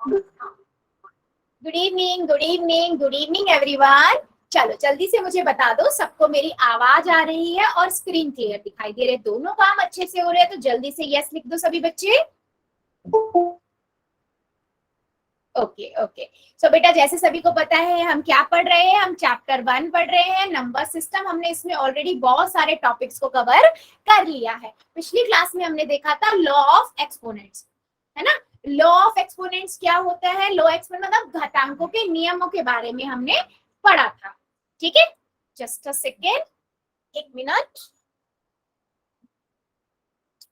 Good evening, good evening, good evening everyone. चलो जल्दी से मुझे बता दो, सबको मेरी आवाज आ रही है और स्क्रीन क्लियर दिखाई दे रहे, दोनों काम अच्छे से हो रहे हैं? तो जल्दी से यस लिख दो सभी बच्चे। Okay okay. सो बेटा, जैसे सभी को पता है हम क्या पढ़ रहे हैं, हम चैप्टर 1 पढ़ रहे हैं, नंबर सिस्टम। हमने इसमें ऑलरेडी बहुत सारे टॉपिक्स को कवर कर लिया है। पिछली क्लास में हमने देखा था लॉ ऑफ एक्सपोनेंट्स, है ना। लॉ ऑफ एक्सपोनेंट्स क्या होता है? लॉ एक्सपोनेंट मतलब घातांकों के नियमों के बारे में हमने पढ़ा था। ठीक है, जस्ट अ सेकेंड, एक मिनट।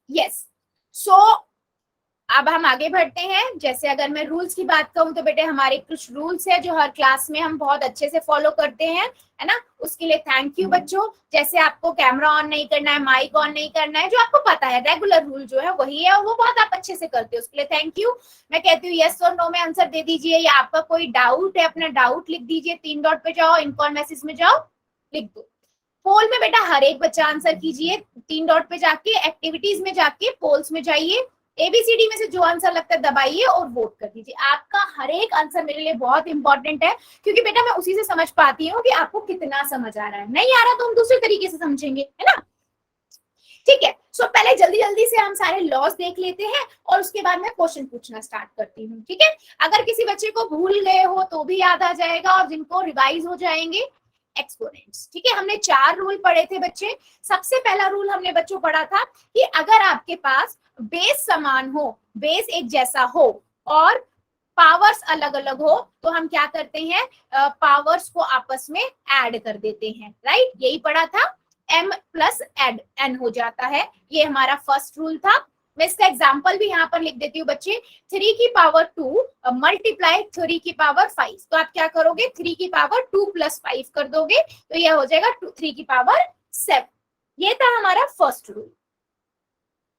यस, सो अब हम आगे बढ़ते हैं। जैसे अगर मैं रूल्स की बात कहूं तो बेटे हमारे कुछ रूल्स है जो हर क्लास में हम बहुत अच्छे से फॉलो करते हैं, है ना। उसके लिए थैंक यू बच्चों। जैसे आपको कैमरा ऑन नहीं करना है, माइक ऑन नहीं करना है, जो आपको पता है रेगुलर रूल जो है वही है, और वो बहुत आप अच्छे से करते हो, उसके लिए थैंक यू। मैं कहती हूँ यस और नो में आंसर दे दीजिए, या आपका कोई डाउट है अपना डाउट लिख दीजिए। 3 डॉट पे जाओ, इनकॉन मैसेज में जाओ, लिख दो। पोल में बेटा हर एक बच्चा आंसर कीजिए। 3 डॉट पे जाके एक्टिविटीज में जाके पोल्स में जाइए, एबीसीडी में से जो आंसर लगता है दबाइए और वोट कर दीजिए। आपका हर एक आंसर मेरे लिए बहुत इंपॉर्टेंट है, क्योंकि बेटा मैं उसी से समझ पाती हूँ कि आपको कितना समझ आ रहा है। नहीं आ रहा तो हम दूसरे तरीके से समझेंगे, है ना। ठीक है, सो पहले जल्दी जल्दी से हम सारे लॉज देख लेते हैं और उसके बाद मैं क्वेश्चन पूछना स्टार्ट करती हूँ। ठीक है, अगर किसी बच्चे को भूल गए हो तो भी याद आ जाएगा, और जिनको रिवाइज हो जाएंगे एक्सपोनेंट्स। ठीक है, हमने 4 रूल पढ़े थे बच्चे। सबसे पहला रूल हमने बच्चों पढ़ा था कि अगर आपके पास बेस समान हो, बेस एक जैसा हो और पावर्स अलग अलग हो, तो हम क्या करते हैं, पावर्स को आपस में ऐड कर देते हैं। राइट, यही पढ़ा था। m प्लस एड n हो जाता है, ये हमारा फर्स्ट रूल था। मैं इसका एग्जाम्पल भी यहाँ पर लिख देती हूँ बच्चे। 3 की पावर 2 मल्टीप्लाई 3 की पावर 5, तो आप क्या करोगे, 3 की पावर 2 प्लस 5 कर दोगे, तो यह हो जाएगा 3 की पावर 7। ये था हमारा फर्स्ट रूल।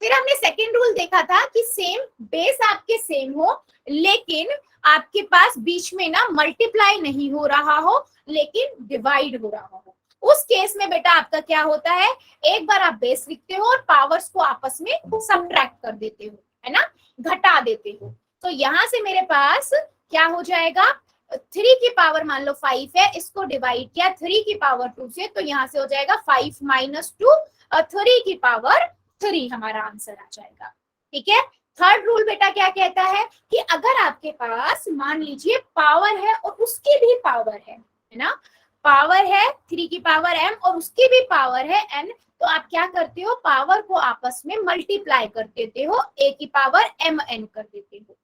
फिर हमने सेकेंड रूल देखा था कि सेम बेस आपके सेम हो, लेकिन आपके पास बीच में ना मल्टीप्लाई नहीं हो रहा हो, लेकिन डिवाइड हो रहा हो। उस केस में बेटा आपका क्या होता है, एक बार आप बेस लिखते हो और पावर्स को आपस में सबट्रैक्ट कर देते हो, है ना, घटा देते हो। तो यहां से मेरे पास क्या हो जाएगा, 3 की पावर मान लो 5 है, इसको डिवाइड किया 3 की पावर 2 से, तो यहां से हो जाएगा 5 माइनस 2 और 3 की पावर 3 हमारा आंसर आ जाएगा। ठीक है, थर्ड रूल बेटा क्या कहता है कि अगर आपके पास मान लीजिए पावर है और उसकी भी पावर है ना, पावर है 3 की पावर m और उसकी भी पावर है n, तो आप क्या करते हो, पावर को आपस में मल्टीप्लाई कर देते हो, a की पावर mn कर देते हो।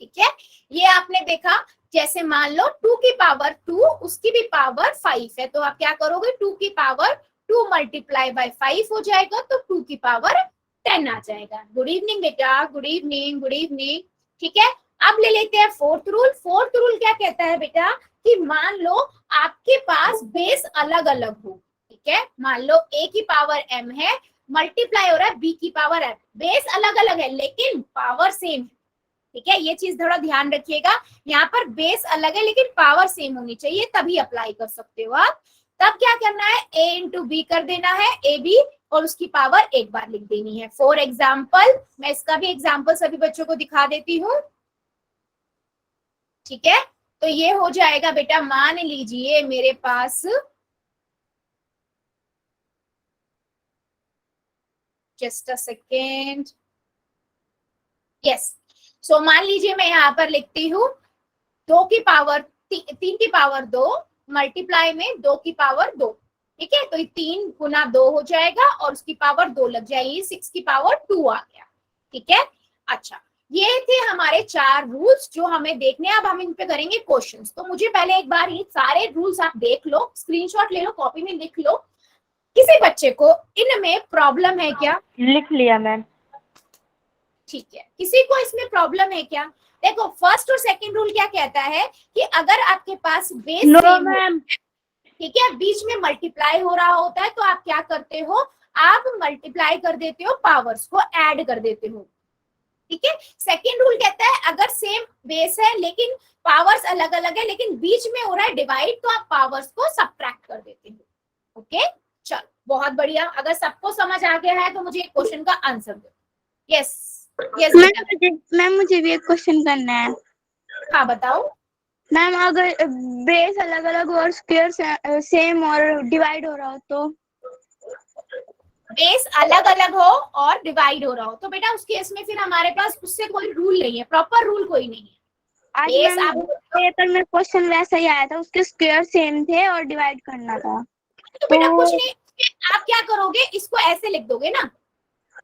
ठीक है, ये आपने देखा। जैसे मान लो 2 की पावर 2 उसकी भी पावर 5 है, तो आप क्या करोगे, 2 की पावर 2 मल्टीप्लाई बाय 5 हो जाएगा, तो 2 की पावर 10 आ जाएगा। गुड इवनिंग बेटा, गुड इवनिंग, गुड इवनिंग। ठीक है, अब ले लेते हैं फोर्थ रूल। फोर्थ रूल क्या कहता है बेटा कि मान लो आपके पास बेस अलग अलग हो। ठीक है, मान लो a की पावर m है, मल्टीप्लाई हो रहा है b की पावर m, बेस अलग अलग है लेकिन पावर सेम है। ठीक है, ये चीज थोड़ा ध्यान रखिएगा, यहाँ पर बेस अलग है लेकिन पावर सेम होनी चाहिए, तभी अप्लाई कर सकते हो आप। तब क्या करना है, a इंटू बी कर देना है, ए बी, और उसकी पावर एक बार लिख देनी है। फॉर एग्जाम्पल, मैं इसका भी एग्जाम्पल सभी बच्चों को दिखा देती हूँ। ठीक है, तो ये हो जाएगा बेटा, मान लीजिए मेरे पास, जस्ट अ सेकेंड, यस, सो मान लीजिए मैं यहाँ पर लिखती हूँ 2 की पावर 3 की पावर 2 मल्टीप्लाई में 2 की पावर 2। ठीक है, तो ये 3 गुना 2 हो जाएगा और उसकी पावर 2 लग जाएगी, 6 की पावर 2 आ गया। ठीक है, अच्छा, ये थे हमारे 4 रूल्स जो हमें देखने। अब हम इन पे करेंगे क्वेश्चंस। तो मुझे पहले एक बार ये सारे रूल्स आप देख लो, स्क्रीनशॉट ले लो, कॉपी में लिख लो। किसी बच्चे को इनमें प्रॉब्लम है क्या? लिख लिया मैम। ठीक है, किसी को इसमें प्रॉब्लम है क्या? देखो, फर्स्ट और सेकंड रूल क्या कहता है कि अगर आपके पास बेस नो सेम हो, मैम। ठीक है, बीच में मल्टीप्लाई हो रहा होता है, तो आप क्या करते हो, आप मल्टीप्लाई कर देते हो, पावर्स को ऐड कर देते हो। ठीक है, सेकंड रूल कहता है अगर सेम बेस है लेकिन पावर्स अलग अलग है, लेकिन बीच में हो रहा है डिवाइड, तो आप पावर्स को सबट्रैक्ट कर देते हो। ओके, चलो बहुत बढ़िया। अगर सबको समझ आ गया है तो मुझे एक क्वेश्चन का आंसर दो। यस, यस बेटा। मैम मुझे भी एक क्वेश्चन करना है। हाँ बताओ। मैम अगर बेस अलग अलग और स्क्वायर सेम और डिवाइड हो रहा हो तो? बेस अलग अलग हो और डिवाइड हो रहा हो तो बेटा उस केस में फिर हमारे पास उससे कोई रूल नहीं है, प्रॉपर रूल कोई नहीं है। आज बेस मैम आप पेपर में क्वेश्चन वैसा ही आया था, उसके स्क्वायर सेम थे और डिवाइड करना था। तो बेटा कुछ नहीं, आप क्या करोगे, इसको ऐसे लिख दोगे ना,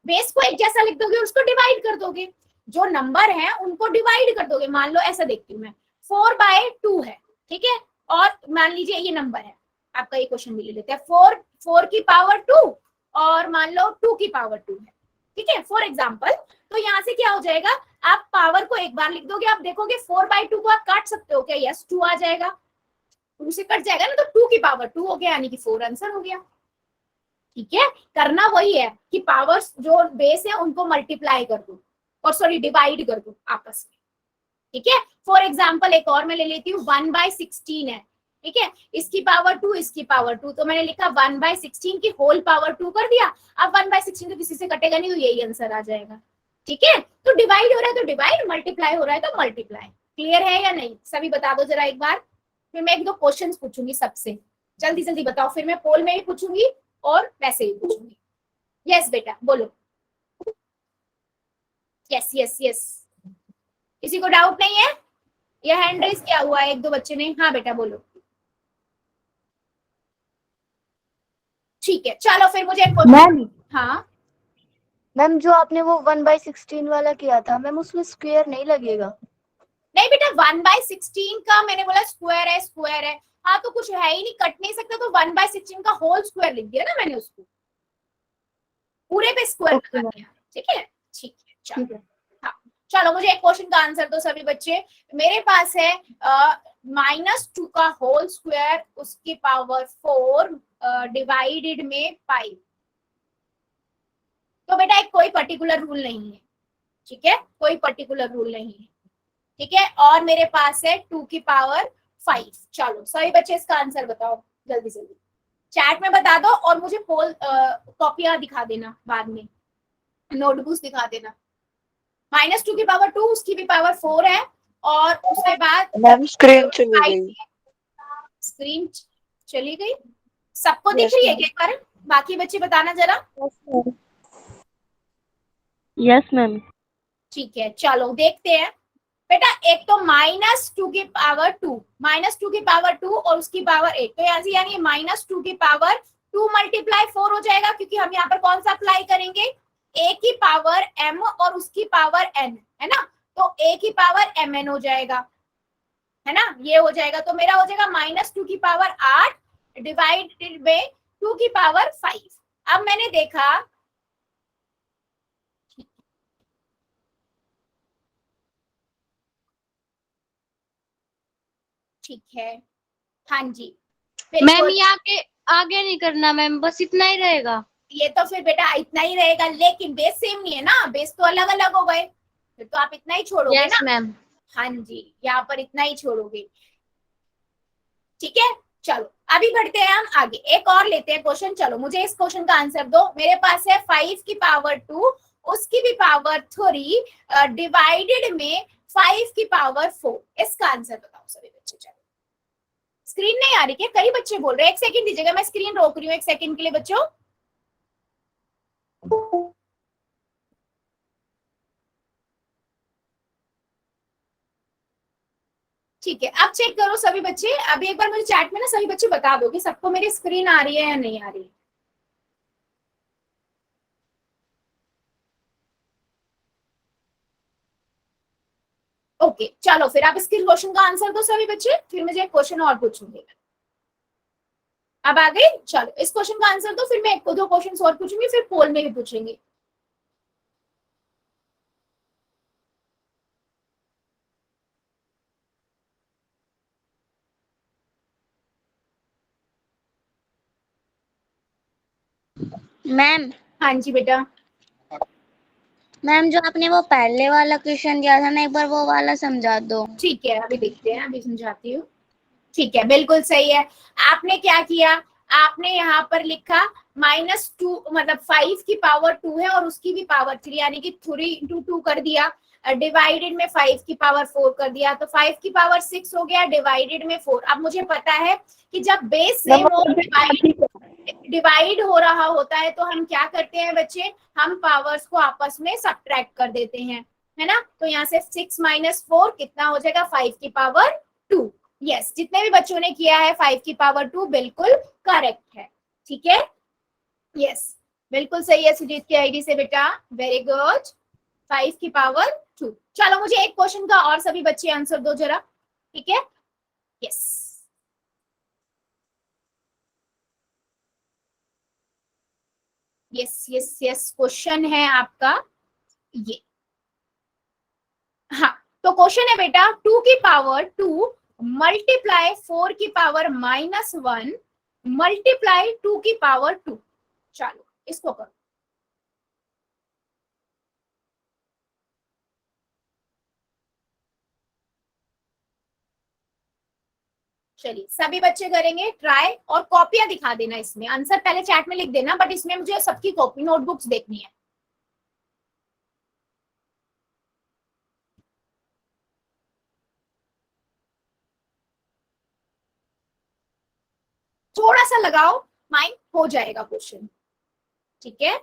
बेस को एक जैसा लिख दोगे, उसको डिवाइड कर दोगे, जो नंबर है उनको डिवाइड कर दोगे। मान लो ऐसा देखती हूँ मैं, 4/2 है, ठीक है, और मान लीजिए ये नंबर है आपका, ये क्वेश्चन भी ले लेते हैं, 4 की पावर 2 और मान लो 2 की पावर 2 है, ठीक है, फॉर एग्जाम्पल। तो यहाँ से क्या हो जाएगा, आप पावर को एक बार लिख दोगे, आप देखोगे 4/2 को आप काट सकते हो क्या, यस 2 आ जाएगा, 2 से कट जाएगा ना, तो 2 की पावर 2 हो गया, यानी कि 4 आंसर हो गया। ठीक है, करना वही है कि पावर्स जो बेस है उनको मल्टीप्लाई कर दो, और सॉरी डिवाइड कर दो आपस में, ठीक है। फॉर एग्जाम्पल एक और मैं ले लेती हूँ, 1/16 है, ठीक है, इसकी पावर 2 इसकी पावर 2, तो मैंने लिखा 1/16 की होल पावर 2 कर दिया। अब 1/16 तो किसी से कटेगा नहीं, तो यही आंसर आ जाएगा, ठीक है। तो डिवाइड हो रहा है तो डिवाइड, मल्टीप्लाई हो रहा है तो मल्टीप्लाई। क्लियर है या नहीं, सभी बता दो जरा एक बार, फिर मैं एक दो क्वेश्चन पूछूंगी सबसे, जल्दी जल्दी बताओ, फिर मैं पोल में भी पूछूंगी और वैसे ही पूछूंगी। यस बेटा बोलो, यस यस यस, किसी को डाउट नहीं है, ये हैंड रेज क्या हुआ है, एक दो बच्चे ने, हाँ बेटा बोलो। ठीक है चलो फिर मुझे मैम हाँ मैम जो आपने वो 1/16 वाला किया था मैम, उसमें स्क्वायर नहीं लगेगा? नहीं बेटा, 1/16 का मैंने बोला स्क्वायर है, स्क्वायर है, हाँ तो कुछ है ही नहीं, कट नहीं सकता, तो 1/16 का होल स्क्वायर लिख दिया ना मैंने, उसको पूरे पे स्क्वायर लगा दिया, ठीक है, ठीक है चलो। हाँ चलो मुझे एक क्वेश्चन का आंसर दो सभी बच्चे, मेरे पास है -2 का होल स्क्वायर उसकी पावर 4 डिवाइडेड में 5। तो बेटा एक कोई पर्टिकुलर रूल नहीं है, ठीक है, कोई पर्टिकुलर रूल नहीं है, ठीक है, और मेरे पास है 2 की पावर 5। चलो सभी बच्चे इसका आंसर बताओ जल्दी जल्दी, चैट में बता दो, और मुझे पोल कॉपियां दिखा देना बाद में, नोटबुक्स दिखा देना। -2 की पावर 2, उसकी भी पावर 4 है, और उसके बाद मैम स्क्रीन चली गई। स्क्रीन चली गई, सबको दिख रही है क्या एक बार, बाकी बच्चे बताना जरा। Yes ma'am. ठीक है चलो देखते हैं बेटा, एक तो -2 की पावर 2, -2 की पावर 2 और उसकी पावर 8, तो यहाँ से यानी -2 की पावर 2 मल्टीप्लाई 4 हो जाएगा, क्योंकि हम यहाँ पर कौन सा अप्लाई करेंगे, a की पावर m और उसकी पावर n, है ना, तो a की पावर mn हो जाएगा, है ना, ये हो जाएगा, तो मेरा हो जाएगा -2 की पावर 8 डिवाइडेड में 2 की पावर 5। अब मैंने देखा, ठीक है, हाँ जी मैम ये आगे नहीं करना मैम, बस इतना ही रहेगा। ये तो फिर बेटा इतना ही रहेगा, लेकिन बेस सेम नहीं है ना, बेस तो अलग अलग हो गए, फिर तो आप इतना ही छोड़ोगे यस ना मैम। हाँ जी, यहाँ पर इतना ही छोड़ोगे, ठीक है। चलो अभी बढ़ते हैं हम आगे, एक और लेते हैं क्वेश्चन। चलो मुझे इस क्वेश्चन का आंसर दो, मेरे पास है 5 की पावर 2 उसकी भी पावर 3 डिवाइडेड में 5 की पावर 4, इसका आंसर बताओ सभी बच्चे। चलो स्क्रीन नहीं आ रही क्या, कई बच्चे बोल रहे हैं, एक सेकंड दीजिएगा, मैं स्क्रीन रोक रही हूँ एक सेकंड के लिए बच्चों। ठीक है अब चेक करो सभी बच्चे, अभी एक बार मुझे चैट में ना सभी बच्चे बता दो कि सबको मेरी स्क्रीन आ रही है या नहीं आ रही है। ओके चलो फिर आप इसके क्वेश्चन का आंसर दो सभी बच्चे, फिर मुझे एक क्वेश्चन और पूछूंगी। अब आ गई, चलो इस क्वेश्चन का आंसर दो, फिर मैं एक दो क्वेश्चन और पूछूंगी, फिर पोल में भी पूछेंगे। मैम हाँ जी बेटा, मैम जो आपने वो पहले वाला क्वेश्चन दिया था ना, एक बार वो वाला समझा दो। ठीक है अभी देखते हैं, अभी समझाती हूँ। ठीक है बिल्कुल सही है, आपने क्या किया, आपने यहाँ पर लिखा -2, मतलब 5 की पावर 2 है और उसकी भी पावर 3, यानी कि 3 इंटू 2 कर दिया, डिवाइडेड में 5 की पावर 4 कर दिया, तो 5 की पावर 6 हो गया, डिवाइडेड में 4। अब मुझे पता है कि जब बेस सेम और डिवाइड हो रहा होता है तो हम क्या करते हैं बच्चे, हम पावर्स को आपस में सब्ट्रैक्ट कर देते हैं, है ना। तो यहाँ से 6 - 4 कितना हो जाएगा, 5 की पावर 2। यस, जितने भी बच्चों ने किया है 5 की पावर 2 बिल्कुल करेक्ट है, ठीक है। यस, बिल्कुल सही है सुजीत की आईडी से बेटा, वेरी गुड, 5 की पावर 2। चलो मुझे एक क्वेश्चन का और सभी बच्चे आंसर दो जरा, ठीक है। Yes, yes yes yes, question है आपका ये। हाँ, तो क्वेश्चन है बेटा 2 की पावर 2 मल्टीप्लाई 4 की पावर -1 मल्टीप्लाई 2 की पावर 2। चलो इसको करो। चलिए सभी बच्चे करेंगे ट्राई, और कॉपियां दिखा देना, इसमें आंसर पहले चैट में लिख देना, बट इसमें मुझे सबकी कॉपी नोटबुक्स देखनी है। थोड़ा सा लगाओ माइंड, हो जाएगा क्वेश्चन, ठीक है।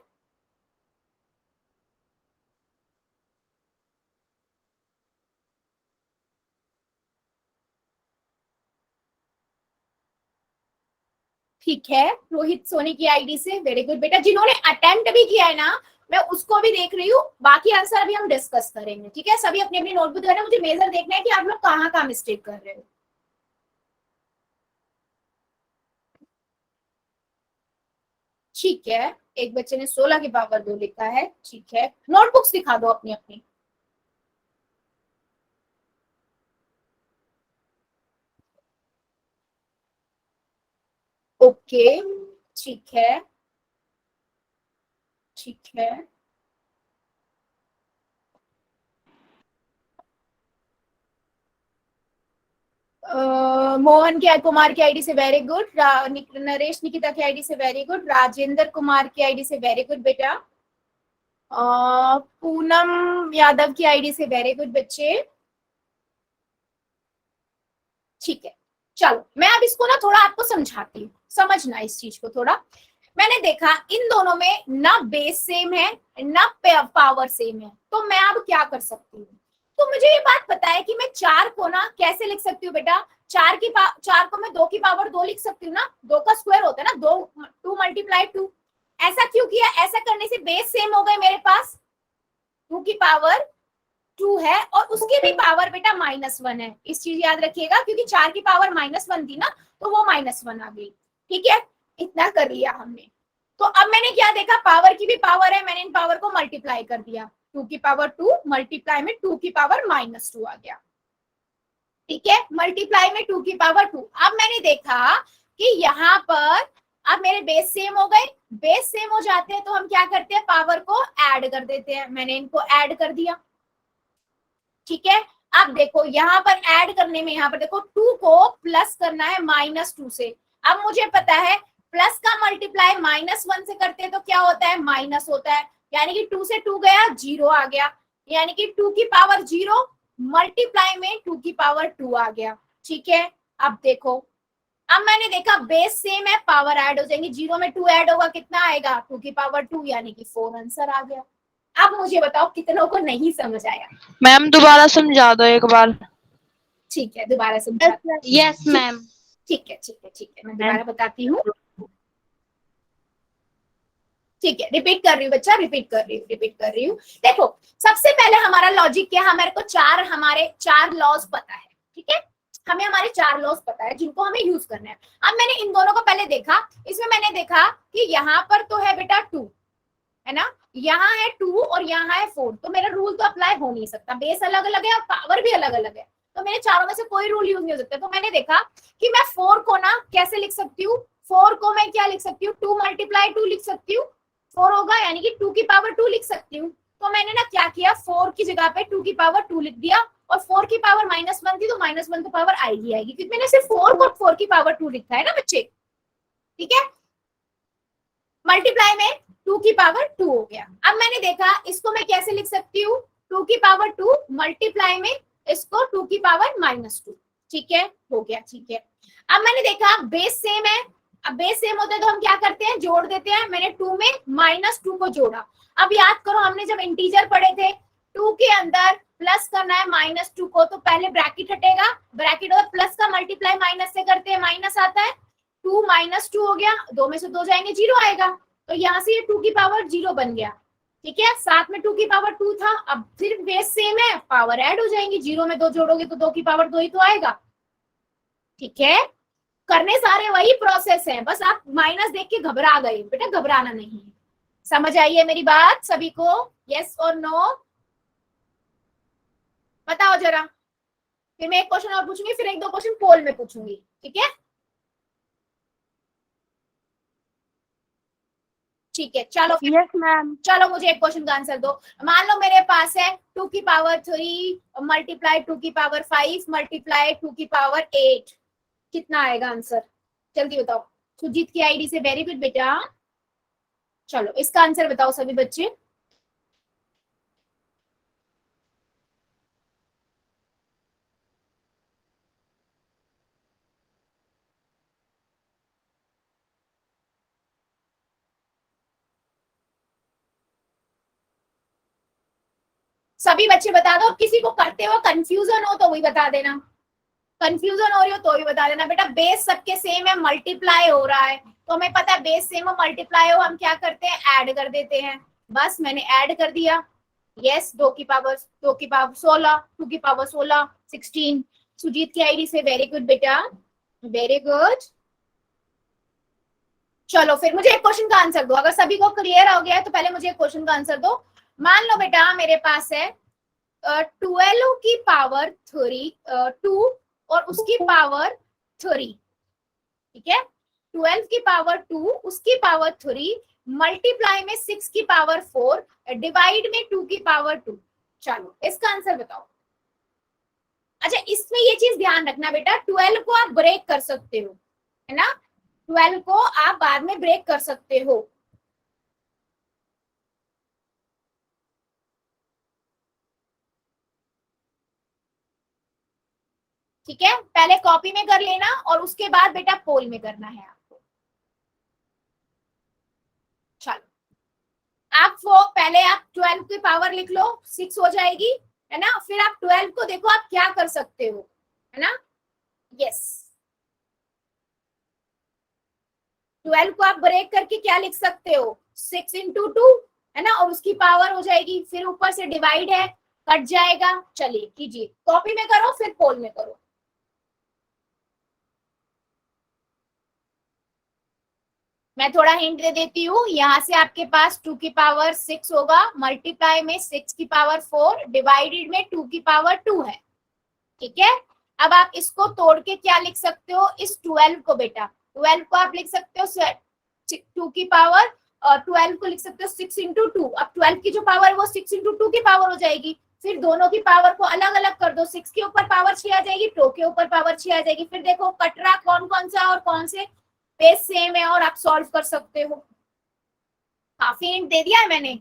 ठीक है, रोहित सोनी की आईडी से, वेरी गुड बेटा। जिन्होंने अटेम्प्ट भी किया है ना, मैं उसको भी देख रही हूँ, बाकी आंसर अभी हम डिस्कस करेंगे, ठीक है। सभी अपनी अपनी नोटबुक करना, मुझे मेजर देखना है कि आप लोग कहाँ कहाँ मिस्टेक कर रहे हो। ठीक है, एक बच्चे ने 16 की पावर 2 लिखा है, ठीक है। नोटबुक्स दिखा दो अपनी अपनी। ओके, ठीक है, ठीक है। मोहन के कुमार की आईडी से वेरी गुड, नरेश निकिता की आईडी से वेरी गुड, राजेंद्र कुमार की आईडी से वेरी गुड बेटा, पूनम यादव की आईडी से वेरी गुड बच्चे, ठीक है। चलो मैं अब इसको ना थोड़ा आपको समझाती हूँ, समझना इस चीज को थोड़ा। मैंने देखा इन दोनों में ना बेस सेम है ना पावर सेम है, तो मैं अब क्या कर सकती हूँ। तो मुझे ये बात पता है कि मैं 4 को ना कैसे लिख सकती हूँ बेटा, 4 को मैं 2 की पावर 2 लिख सकती हूँ ना, 2 का स्क्वायर होता है ना, 2 मल्टीप्लाई 2। ऐसा क्यों किया, ऐसा करने से बेस सेम हो गए मेरे पास, 2 की पावर 2 है और उसकी भी पावर बेटा -1 है। इस चीज याद रखिएगा, क्योंकि 4 की पावर -1 थी ना, तो वो -1 आ गई, ठीक है। इतना कर लिया हमने। तो अब मैंने क्या देखा, पावर की भी पावर है, मैंने इन पावर को मल्टीप्लाई कर दिया, 2 की पावर 2 मल्टीप्लाई में 2 की पावर -2 आ गया, ठीक है। मल्टीप्लाई में 2 की पावर 2। अब मैंने देखा कि यहाँ पर अब मेरे बेस सेम हो गए, बेस सेम हो जाते हैं तो हम क्या करते हैं, पावर को ऐड कर देते हैं। मैंने इनको ऐड कर दिया, ठीक है। अब देखो यहाँ पर ऐड करने में, यहाँ पर देखो 2 को प्लस करना है -2 से। अब मुझे पता है प्लस का मल्टीप्लाई -1 से करते हैं तो क्या होता है, माइनस होता है, यानी कि 2 से 2 गया, 0 आ गया, यानी कि 2 की पावर 0 मल्टीप्लाई में 2 की पावर 2 आ गया, ठीक है। अब देखो, अब मैंने देखा बेस सेम है, पावर ऐड हो जाएंगी, 0 में 2 ऐड होगा, कितना आएगा, 2 की पावर 2, यानी कि 4 आंसर आ गया। अब मुझे बताओ कितनों को नहीं समझ आया। मैम दोबारा समझा दो एक बार। ठीक है, दोबारा समझा। Yes ma'am. ठीक है, ठीक है, ठीक है, मैं दोबारा बताती हूँ, ठीक है। रिपीट कर रही हूँ बच्चा, रिपीट कर रही हूँ। देखो सबसे पहले हमारा लॉजिक क्या है, हमारे को हमारे चार लॉज पता है, ठीक है। हमें हमारे 4 लॉज पता है जिनको हमें यूज करना है। अब मैंने इन दोनों को पहले देखा, इसमें मैंने देखा कि यहाँ पर तो है बेटा 2, है ना, यहाँ है 2 और यहाँ है 4, तो मेरा रूल तो अप्लाई हो नहीं सकता, बेस अलग अलग है और पावर भी अलग अलग है, तो मेरे चारों में से कोई रूल यूज नहीं हो सकता। तो मैंने देखा कि मैं 4 को ना कैसे लिख सकती हूँ, 4 को मैं क्या लिख सकती हूँ, 2 × 2 लिख सकती हूँ, 4 होगा, यानी कि 2 की पावर 2 लिख सकती हूँ। तो मैंने ना क्या किया, 4 की जगह पे 2 की पावर 2 लिख दिया, और 4 की पावर -1 थी तो -1 तो पावर आएगी, क्योंकि मैंने सिर्फ 4 को 4 की पावर 2 लिखा है ना बच्चे, ठीक है, मल्टीप्लाई में 2 की पावर 2 हो गया। अब मैंने देखा इसको मैं कैसे लिख सकती हूँ, 2 की पावर 2 मल्टीप्लाई में इसको 2 की पावर -2। ठीक है, हो गया। ठीक है, अब मैंने देखा बेस सेम है, अब बेस सेम होता है तो हम क्या करते हैं, जोड़ देते हैं। मैंने 2 में -2 को जोड़ा। अब याद करो हमने जब इंटीजर पढ़े थे, 2 के अंदर प्लस करना है -2 को, तो पहले ब्रैकेट हटेगा, ब्रैकेट और प्लस का मल्टीप्लाई माइनस से करते हैं, माइनस आता है, 2 -2 हो गया, 2 में से 2 जाएंगे 0 आएगा, तो यहाँ से ये 2 की पावर 0 बन गया। ठीक है, साथ में 2 की पावर 2 था, अब फिर बेस सेम है, पावर ऐड हो जाएंगी, 0 में 2 जोड़ोगे तो 2 की पावर 2 ही तो आएगा। ठीक है, करने सारे वही प्रोसेस है, बस आप माइनस देख के घबरा गए, बेटा घबराना नहीं है। समझ आई है मेरी बात सभी को? यस और नो बताओ जरा। फिर मैं एक क्वेश्चन और पूछूंगी, फिर 1-2 क्वेश्चन पोल में पूछूंगी। ठीक है, ठीक है, चलो फिर। Yes ma'am. चलो मुझे एक क्वेश्चन का आंसर दो। मान लो मेरे पास है 2 की पावर 3 मल्टीप्लाई 2 की पावर 5 मल्टीप्लाई 2 की पावर 8, कितना आएगा आंसर? जल्दी बताओ। सुजीत की आईडी से, वेरी गुड बेटा। चलो इसका आंसर बताओ सभी बच्चे। सभी बच्चे बता दो, किसी को करते हो कंफ्यूजन हो तो वही बता देना, कंफ्यूजन हो रही हो तो भी बता देना। बेटा बेस सबके सेम है, मल्टीप्लाई हो रहा है, तो हमें पता है बेस सेम हो मल्टीप्लाई हो, हम क्या करते हैं, ऐड कर देते हैं। बस मैंने ऐड कर दिया। यस, 2 की पावर 16, 2 की पावर 16 16। सुजीत की आईडी से, वेरी गुड बेटा, वेरी गुड। चलो फिर मुझे एक क्वेश्चन का आंसर दो, अगर सभी को क्लियर हो गया है तो पहले मुझे एक क्वेश्चन का आंसर दो। मान लो बेटा मेरे पास है 12 की पावर 2 और उसकी पावर 3। ठीक है, 12 की पावर 2 उसकी पावर 3 मल्टीप्लाई में 6 की पावर 4 डिवाइड में 2 की पावर 2। चलो इसका आंसर बताओ। अच्छा इसमें ये चीज ध्यान रखना बेटा, 12 को आप ब्रेक कर सकते हो, है ना, 12 को आप बाद में ब्रेक कर सकते हो। ठीक है, पहले कॉपी में कर लेना और उसके बाद बेटा पोल में करना है आपको। चलो आप वो पहले आप 12 की पावर लिख लो, 6 हो जाएगी, है ना, फिर आप 12 को देखो आप क्या कर सकते हो, है ना। यस, 12 को आप ब्रेक करके क्या लिख सकते हो, 6 इंटू 2, है ना, और उसकी पावर हो जाएगी, फिर ऊपर से डिवाइड है, कट जाएगा। चलिए कीजिए, कॉपी में करो फिर पोल में करो। मैं थोड़ा हिंट दे देती हूँ, यहाँ से आपके पास 2 की पावर 6 होगा, मल्टीप्लाई में 6 की पावर 4 डिवाइडेड में 2 की पावर 2 है। ठीक है, अब आप इसको तोड़ के क्या लिख सकते हो, इस 12 को बेटा, 12 को आप लिख सकते हो 2 की पावर, और 12 को लिख सकते हो 6 इंटू 2। अब 12 की जो पावर वो 6 इंटू 2 की पावर हो जाएगी, फिर दोनों की पावर को अलग अलग कर दो, 6 के ऊपर पावर 6 आ जाएगी, 2 के ऊपर पावर 6 आ जाएगी, फिर देखो कट रहा कौन कौन सा और कौन से बेस सेम है और आप सॉल्व कर सकते हो। काफी हिंट दे दिया है मैंने।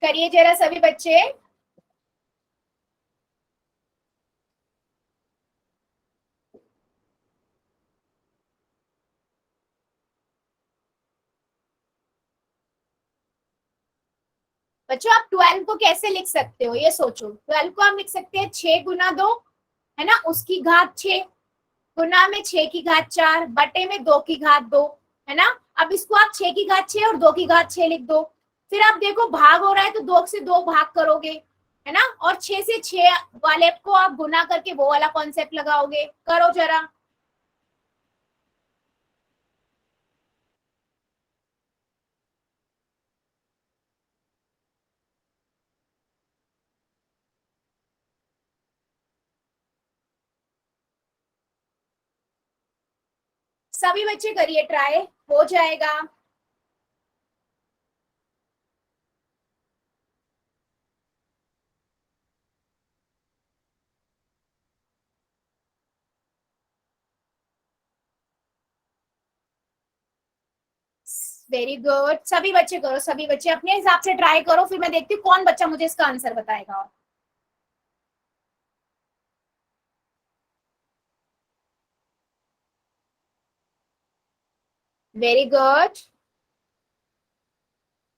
करिए जरा सभी बच्चे। बच्चों आप 12 को कैसे लिख सकते हो, ये सोचो। 12 को हम लिख सकते हैं 6 गुना 2, है ना, उसकी घात 6, गुना में 6 की घात 4, बटे में 2 की घात 2, है ना। अब इसको आप 6 की घात 6 और 2 की घात 6 लिख दो, फिर आप देखो भाग हो रहा है तो 2 से 2 भाग करोगे, है ना, और 6 से 6 वाले को आप गुना करके वो वाला कॉन्सेप्ट लगाओगे। करो जरा। सभी बच्चे करिए ट्राई, हो जाएगा। वेरी गुड, सभी बच्चे करो, सभी बच्चे अपने हिसाब से ट्राई करो, फिर मैं देखती हूँ कौन बच्चा मुझे इसका आंसर बताएगा। वेरी गुड,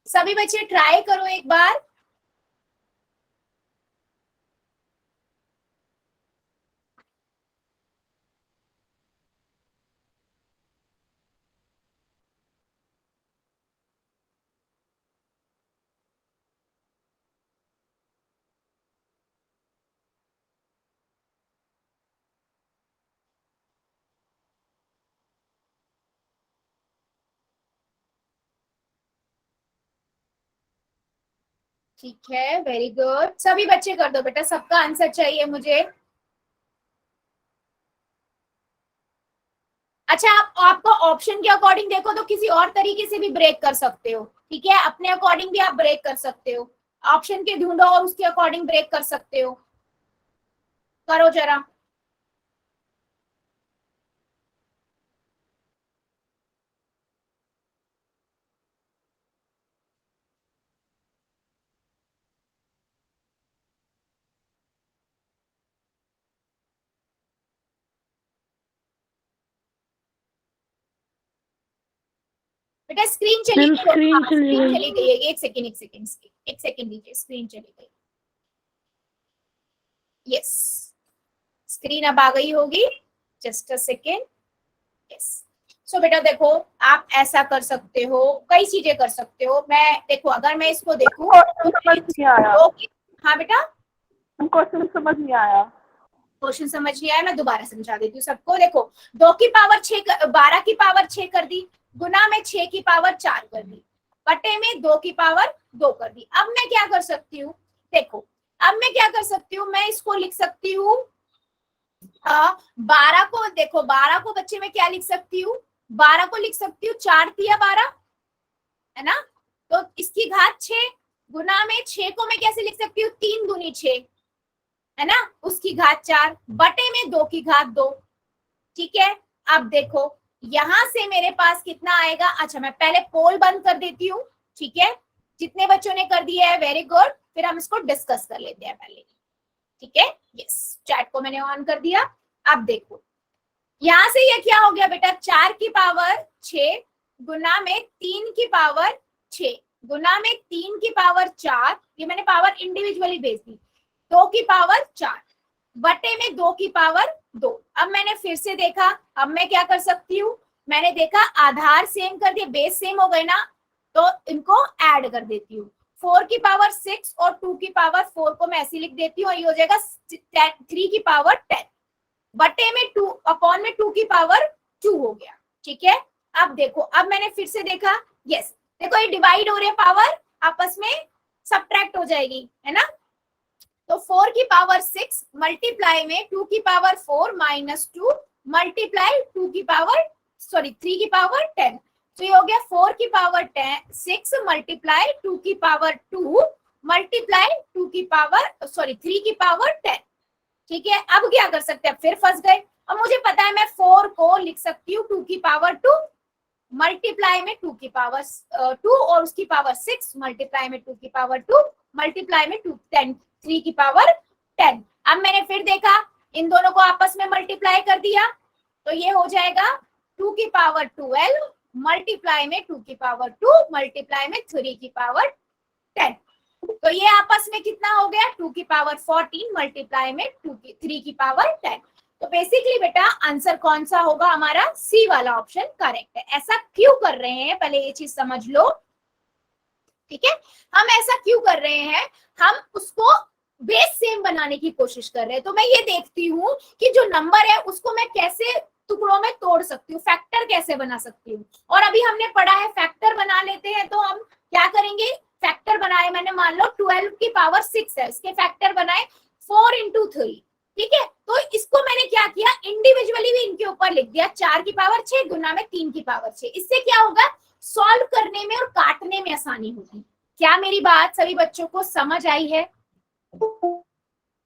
सभी बच्चे ट्राई करो एक बार। ठीक है, वेरी गुड, सभी बच्चे कर दो बेटा, सबका आंसर चाहिए मुझे। अच्छा, आप आपको ऑप्शन के अकॉर्डिंग देखो तो किसी और तरीके से भी ब्रेक कर सकते हो, ठीक है, अपने अकॉर्डिंग भी आप ब्रेक कर सकते हो, ऑप्शन के ढूंढो और उसके अकॉर्डिंग ब्रेक कर सकते हो, करो जरा। बेटा स्क्रीन चली मैम गई, स्क्रीन हाँ, चली स्क्रीन गई। चली गई है, एक सेकेंड एक सेकेंड एक सेकेंड दीजिए, स्क्रीन चली गई, यस, स्क्रीन अब आ गई होगी, जस्ट अ सेकेंड, यस। सो बेटा देखो, आप ऐसा कर सकते हो, कई चीजें कर सकते हो, मैं देखो अगर मैं इसको देखूं तो समझ नहीं आया, हाँ बेटा, क्वेश्चन समझ नहीं आया। क्वेश्चन समझ नहीं आया, मैं दोबारा समझा देती हूँ सबको। देखो 2 की पावर 6, 12 की पावर 6 कर दी, गुना में 6 की पावर 4 कर दी, बटे में 2 की पावर 2 कर दी। अब मैं क्या कर सकती हूँ, देखो अब मैं क्या कर सकती हूँ, मैं इसको लिख सकती हूँ 12 को, देखो 12 को बच्चे में क्या लिख सकती हूँ, 12 को लिख सकती हूँ 4 तिया 12, है ना, तो इसकी घात 6, गुना में 6 को मैं कैसे लिख सकती हूँ, 3 दूनी 6, है ना, उसकी घात 4, बटे में 2 की घात 2, ठीक है। अब देखो यहां से मेरे पास कितना आएगा, अच्छा मैं पहले पोल बंद कर देती हूँ, ठीक है, जितने बच्चों ने कर दिया है वेरी गुड, फिर हम इसको डिस्कस कर लेते हैं पहले, ठीक है, यस, चैट को मैंने ऑन कर दिया। अब देखो यहां से ये क्या हो गया बेटा, 4 की पावर 6 गुना में 3 की पावर 6 गुना में 3 की पावर 4, ये मैंने पावर इंडिविजुअली भेज दी, 2 की पावर 4 बटे में 2 की पावर 2। अब मैंने फिर से देखा, अब मैं क्या कर सकती हूँ, मैंने देखा आधार सेम कर दिए, बेस सेम हो गए ना, तो इनको ऐड कर देती हूँ, 4 की पावर 6 और 2 की पावर 4 को मैं ऐसे लिख देती हूँ, और ये हो जाएगा 3 की पावर 10 बटे में 2 अपॉन में 2 की पावर 2 हो गया, ठीक है। अब देखो, अब मैंने फिर से देखा, यस, देखो ये डिवाइड हो रहे हैं, पावर आपस में सब्ट्रैक्ट हो जाएगी, है ना, तो 4 की पावर 6 मल्टीप्लाई में 2 की पावर 4 माइनस 2 मल्टीप्लाई 2 की पावर 3 की पावर 10, तो ये हो गया 4 की पावर 6 मल्टीप्लाई 2 की पावर 2 मल्टीप्लाई 2 की पावर 3 की पावर 10, ठीक है। अब क्या कर सकते हैं, फिर फंस गए, और मुझे पता है मैं 4 को लिख सकती हूँ 2 की पावर 2 मल्टीप्लाई में 2 की पावर 2 और उसकी पावर 6 मल्टीप्लाई में 2 की पावर 2 मल्टीप्लाई में 3 की पावर 10। अब मैंने फिर देखा, इन दोनों को आपस में मल्टीप्लाई कर दिया, तो ये हो जाएगा 2 की पावर 12 मल्टीप्लाई में 2 की पावर 2 मल्टीप्लाई में 3 की पावर 10, तो ये आपस में कितना हो गया, 2 की पावर 14 मल्टीप्लाई में 3 की पावर 10। तो बेसिकली बेटा आंसर कौन सा होगा हमारा, सी वाला ऑप्शन करेक्ट है। ऐसा क्यों कर रहे हैं, पहले ये चीज समझ लो, ठीक है, हम ऐसा क्यों कर रहे हैं, हम उसको बेस सेम बनाने की कोशिश कर रहे हैं। तो मैं ये देखती हूँ कि जो नंबर है उसको मैं कैसे टुकड़ों में तोड़ सकती हूँ, फैक्टर कैसे बना सकती हूँ, और अभी हमने पढ़ा है फैक्टर बना लेते हैं, तो हम क्या करेंगे, फैक्टर बनाए, मैंने मान लो 12 की पावर 6 है, इसके फैक्टर बनाए 4 into 3, ठीक है, तो इसको मैंने क्या किया, इंडिविजुअली भी इनके ऊपर लिख दिया, 4 की पावर 6 गुना में 3 की पावर 6। इससे क्या होगा, सॉल्व करने में और काटने में आसानी होगी। क्या मेरी बात सभी बच्चों को समझ आई है?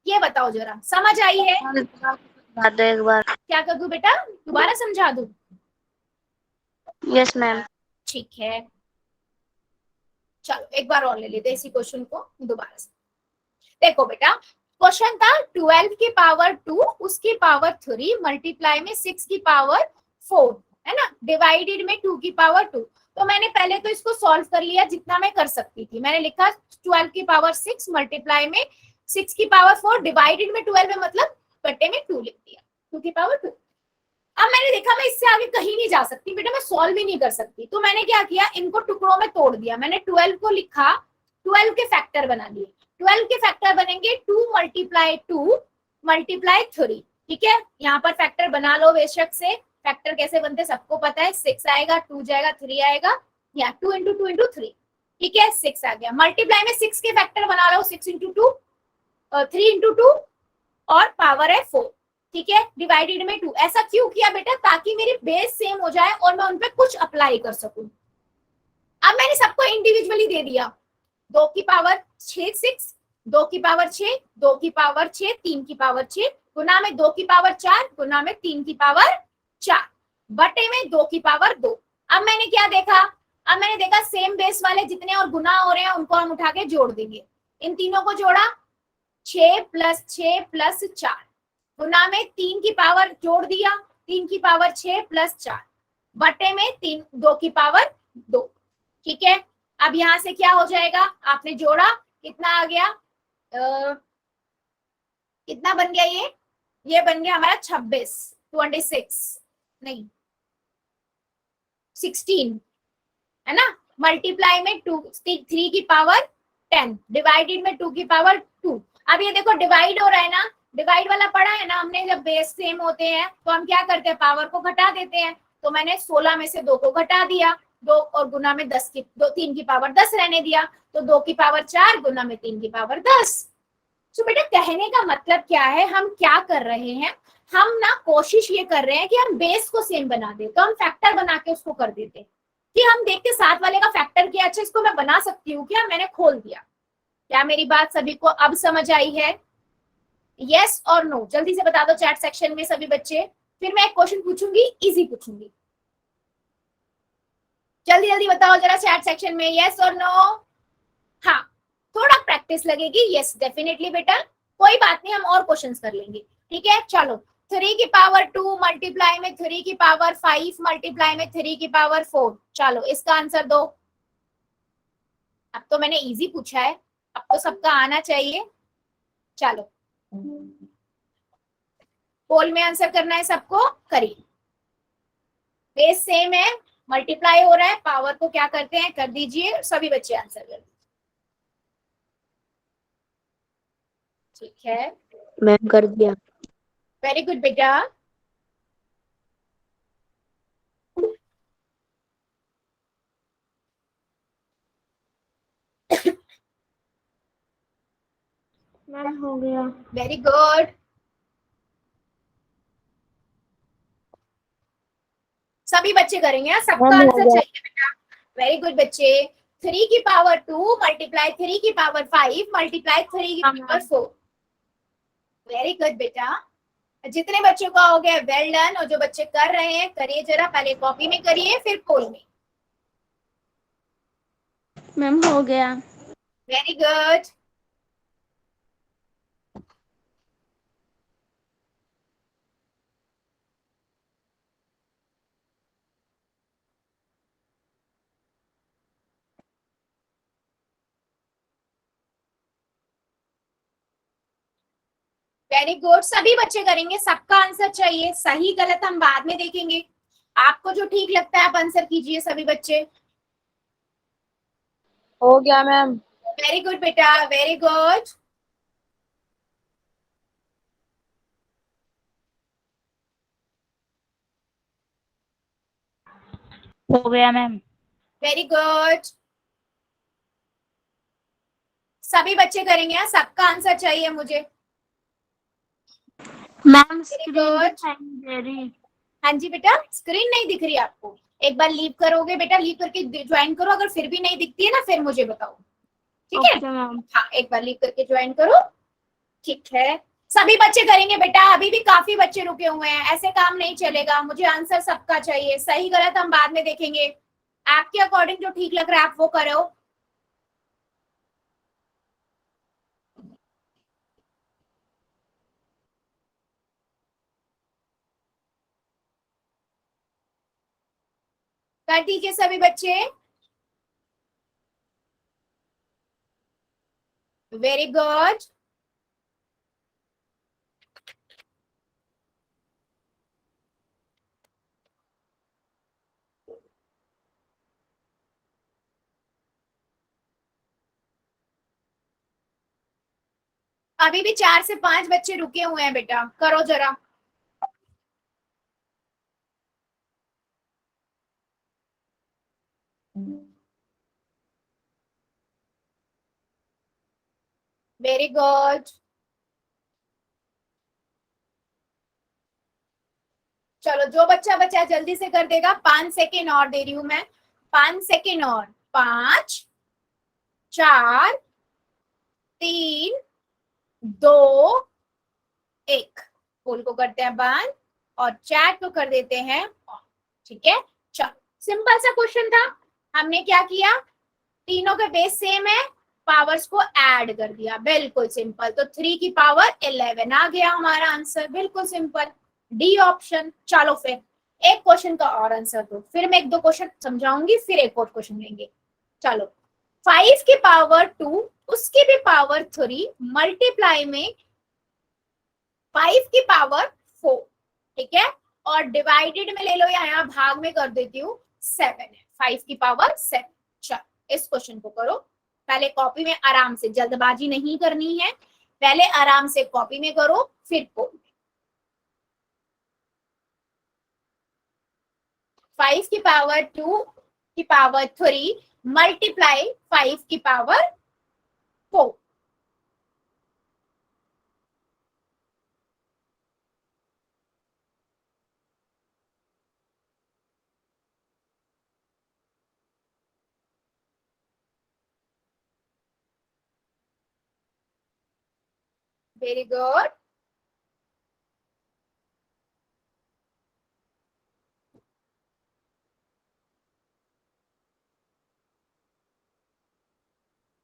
ये बताओ जरा, समझ आई है? बता दो एक बार। क्या कर दूं बेटा, दोबारा समझा दूं? Yes ma'am. ठीक है, चलो एक बार और ले लेते इसी क्वेश्चन को दोबारा से। देखो बेटा, क्वेश्चन था 12 की पावर 2 उसकी पावर 3 मल्टीप्लाई में 6 की पावर 4, है ना, डिवाइडेड में 2 की पावर 2। तो मैंने पहले तो इसको सॉल्व कर लिया जितना मैं कर सकती थी। मैंने लिखा 12 की पावर 6 मल्टीप्लाई में 6 की पावर 4 डिवाइडेड में 12 में, मतलब बट्टे में 2 लिख दिया, 2 की पावर 2। अब मैंने देखा मैं इससे आगे कहीं नहीं जा सकती बेटा, मैं सॉल्व ही नहीं कर सकती, तो मैंने क्या किया, इनको टुकड़ों में तोड़ दिया। मैंने 12 को लिखा, 12 के फैक्टर बना दिए। 12 के फैक्टर बनेंगे 2 मल्टीप्लाई 2 मल्टीप्लाई 3, ठीक है, यहाँ पर फैक्टर बना लो बेशक से। फैक्टर कैसे बनते सबको पता है, 6 आएगा, 2 जाएगा, 3 आएगा, या 2 इंटू 2 इंटू 3, ठीक है, 6 आ गया। मल्टीप्लाई में 6 के फैक्टर बना लो, 6 इंटू 2, 3 इंटू 2 और पावर है 4, ठीक है, डिवाइडेड में 2। ऐसा क्यों किया बेटा, ताकि मेरी बेस सेम हो जाए और मैं उनपे कुछ अप्लाई कर सकूं। अब मैंने सबको इंडिविजुअली दे दिया, 2 की पावर 6 6, 2 की पावर 6, 2 की पावर 6, 3 की पावर 6 गुना में 2 की पावर 4 गुना में 3 की पावर 4 बटे में 2 की पावर 2। अब मैंने क्या देखा, अब मैंने देखा सेम बेस वाले जितने और गुना हो रहे हैं उनको हम उठा के जोड़ देंगे। इन तीनों को जोड़ा, 6 प्लस 6 प्लस 4 गुना में 3 की पावर जोड़ दिया, 3 की पावर 6 प्लस 4 बटे में 2 की पावर 2, ठीक है। अब यहां से क्या हो जाएगा, आपने जोड़ा, कितना आ गया, कितना बन गया, ये बन गया हमारा 26 नहीं 16, है ना, मल्टीप्लाई में 3 की पावर 10 डिवाइडेड में 2 की पावर 2। अब ये देखो डिवाइड हो रहा है ना, डिवाइड वाला पढ़ा है ना हमने, जब बेस सेम होते हैं तो हम क्या करते हैं, पावर को घटा देते हैं। तो मैंने 16 में से 2 को घटा दिया, 2 और गुना में 10 की 3 की पावर 10 रहने दिया, तो 2 की पावर 4 गुना में 3 की पावर 10। तो बेटा कहने का मतलब क्या है, हम क्या कर रहे हैं, हम ना कोशिश ये कर रहे हैं कि हम बेस को सेम बना दे, तो हम फैक्टर बना के उसको कर देते हैं कि हम देखते साथ वाले का फैक्टर किया, अच्छा इसको मैं बना सकती हूँ क्या, मैंने खोल दिया। क्या मेरी बात सभी को अब समझ आई है? यस और नो जल्दी से बता दो चैट सेक्शन में सभी बच्चे, फिर मैं एक क्वेश्चन पूछूंगी, इजी पूछूंगी, जल्दी जल्दी बताओ जरा चैट सेक्शन में, यस और नो। हाँ, थोड़ा प्रैक्टिस लगेगी, यस डेफिनेटली बेटा, कोई बात नहीं, हम और क्वेश्चंस कर लेंगे, ठीक है। चलो 3 की पावर 2 मल्टीप्लाई में 3 की पावर 5 मल्टीप्लाई में 3 की पावर 4, चलो इसका आंसर दो। अब तो मैंने इजी पूछा है, अब तो सबका आना चाहिए। चलो पोल में आंसर करना है सबको, करिए। बेस सेम है, मल्टीप्लाई हो रहा है, पावर को क्या करते हैं कर दीजिए, सभी बच्चे आंसर कर दीजिए, ठीक है। मैम कर दिया। वेरी गुड बेटा। मैम हो गया। वेरी गुड, सभी बच्चे करेंगे, सबका आंसर चाहिए बेटा। वेरी गुड बच्चे। 3 की पावर 2 मल्टीप्लाई 3 की पावर 5 मल्टीप्लाई 3 की पावर 4। वेरी गुड बेटा, जितने बच्चों का हो गया वेल डन, और जो बच्चे कर रहे हैं करिए जरा, पहले कॉपी में करिए फिर पोल में। मैम हो गया। Very good. वेरी गुड, सभी बच्चे करेंगे, सबका आंसर चाहिए, सही गलत हम बाद में देखेंगे, आपको जो ठीक लगता है आप आंसर कीजिए सभी बच्चे। हो गया मैम। वेरी गुड बेटा, वेरी गुड। हो गया मैम। वेरी गुड, सभी बच्चे करेंगे, सबका आंसर चाहिए मुझे। Ma'am Very screen good. दिखाई नहीं दे रही। हाँ जी बेटा, स्क्रीन नहीं दिख रही आपको? एक बार लीव करोगे बेटा, लीव करके ज्वाइन करो, अगर फिर भी नहीं दिखती है ना फिर मुझे बताओ, ठीक है? Okay ma'am. हाँ, एक बार लीव करके ज्वाइन करो, ठीक है? सभी बच्चे करेंगे बेटा, अभी भी काफी बच्चे रुके हुए हैं, ऐसे काम नहीं चलेगा, मुझे आंसर सबका चाहिए, सही गलत हम बाद में देखेंगे, आपके अकॉर्डिंग जो ठीक लग रहा है आप वो करो। कर दीजिए सभी बच्चे, वेरी गुड। अभी भी 4 से 5 बच्चे रुके हुए हैं बेटा, करो जरा। Very good. चलो जो बच्चा बच्चा जल्दी से कर देगा, 5 सेकेंड और दे रही हूं मैं, 5 सेकेंड और, 5 4 3 2 1। पोल को करते हैं बंद और चैट को कर देते हैं ऑन, ठीक है? चलो, सिंपल सा क्वेश्चन था, हमने क्या किया, तीनों के बेस सेम है, पावर्स को ऐड कर दिया, बिल्कुल सिंपल। तो 3 की पावर 11 आ गया हमारा आंसर, बिल्कुल सिंपल, डी ऑप्शन। चलो फिर एक क्वेश्चन का और आंसर दो, फिर मैं 1-2 क्वेश्चन समझाऊंगी, फिर एक और क्वेश्चन लेंगे। चलो, 5 की पावर 2 उसकी भी पावर 3 मल्टीप्लाई में 5 की पावर 4, ठीक है? और डिवाइडेड में ले लो या यहाँ भाग में कर देती हूँ, 7 है, 5 की पावर 7। चलो इस क्वेश्चन को करो, पहले कॉपी में आराम से, जल्दबाजी नहीं करनी है, पहले आराम से कॉपी में करो फिर पोल में। 5 की पावर 2 की पावर 3 मल्टीप्लाई 5 की पावर 4। Very good.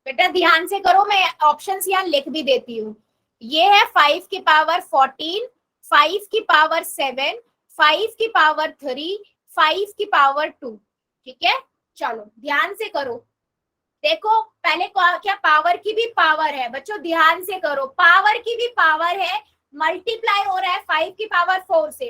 बेटा ध्यान से करो, मैं ऑप्शंस यहाँ लिख भी देती हूँ। ये है 5 की पावर 14, 5 की पावर 7, 5 की पावर 3, 5 की पावर 2, ठीक है? चलो ध्यान से करो, देखो पहले क्या पावर की भी पावर है बच्चों, ध्यान से करो, पावर की भी पावर है, मल्टीप्लाई हो रहा है 5 की पावर 4 से,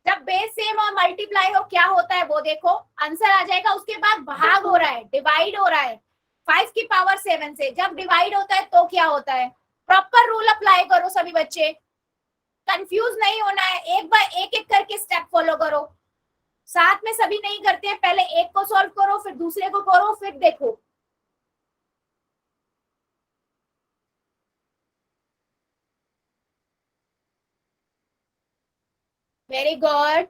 जब बेस सेम और मल्टीप्लाई हो क्या होता है वो देखो, आंसर आ जाएगा। उसके बाद भाग हो रहा है, डिवाइड हो रहा है 5 की पावर 7 से, जब डिवाइड होता है तो क्या होता है, प्रॉपर रूल अप्लाई करो सभी बच्चे, कंफ्यूज नहीं होना है, एक बार एक एक करके स्टेप फॉलो करो, साथ में सभी नहीं करते हैं, पहले एक को सॉल्व करो फिर दूसरे को करो फिर देखो। Very good,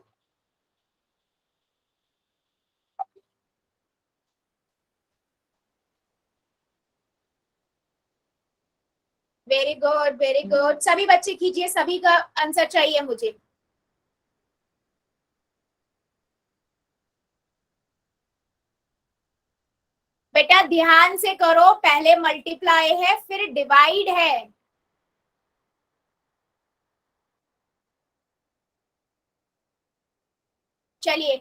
very good, very good, सभी बच्चे कीजिए, सभी का आंसर चाहिए मुझे। बेटा ध्यान से करो, पहले मल्टीप्लाई है फिर डिवाइड है। चलिए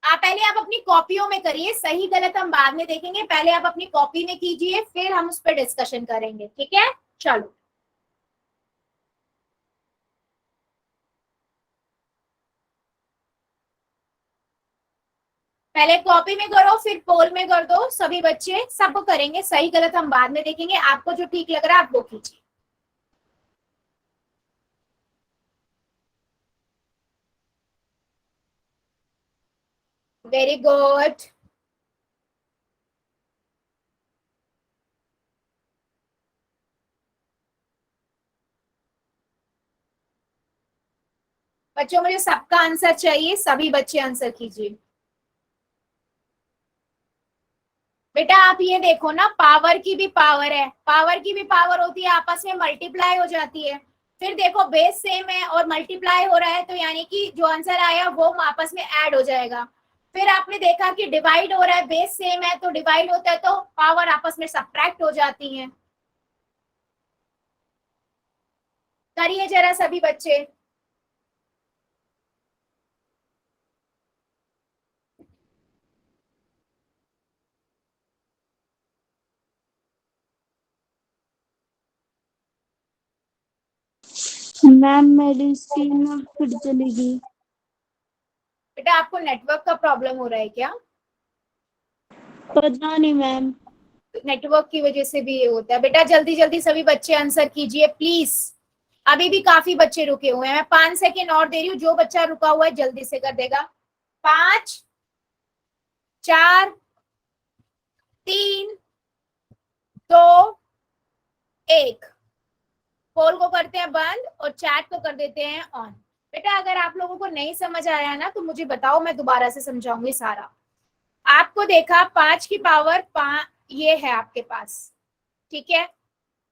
पहले आप अपनी कॉपियों में करिए, सही गलत हम बाद में देखेंगे, पहले आप अपनी कॉपी में कीजिए फिर हम उस पर डिस्कशन करेंगे, ठीक है? चलो पहले कॉपी में करो फिर पोल में कर दो, सभी बच्चे सबको करेंगे, सही गलत हम बाद में देखेंगे, आपको जो ठीक लग रहा है आप वो कीजिए। वेरी गुड, बच्चों मुझे सबका आंसर चाहिए, सभी बच्चे आंसर कीजिए। बेटा आप ये देखो ना, पावर की भी पावर है, पावर की भी पावर होती है, आपस में मल्टीप्लाई हो जाती है। फिर देखो बेस सेम है और मल्टीप्लाई हो रहा है, तो यानी कि जो आंसर आया वो आपस में ऐड हो जाएगा। फिर आपने देखा कि डिवाइड हो रहा है, बेस सेम है तो डिवाइड होता है, तो पावर आपस में सब्ट्रैक्ट हो जाती है। करिए जरा सभी बच्चे। मैम मेरी स्क्रीन फिर चली गई। बेटा आपको नेटवर्क का प्रॉब्लम हो रहा है क्या? पता नहीं मैम। नेटवर्क की वजह से भी ये होता है। बेटा जल्दी जल्दी सभी बच्चे आंसर कीजिए प्लीज, अभी भी काफी बच्चे रुके हुए हैं। मैं 5 सेकेंड और दे रही हूँ, जो बच्चा रुका हुआ है जल्दी से कर देगा। 5 4 3 2 1। पोल को करते हैं बंद और चैट को कर देते हैं ऑन। बेटा अगर आप लोगों को नहीं समझ आया ना तो मुझे बताओ, मैं दोबारा से समझाऊंगी सारा। आपको देखा 5 की पावर 5 ये है आपके पास, ठीक है,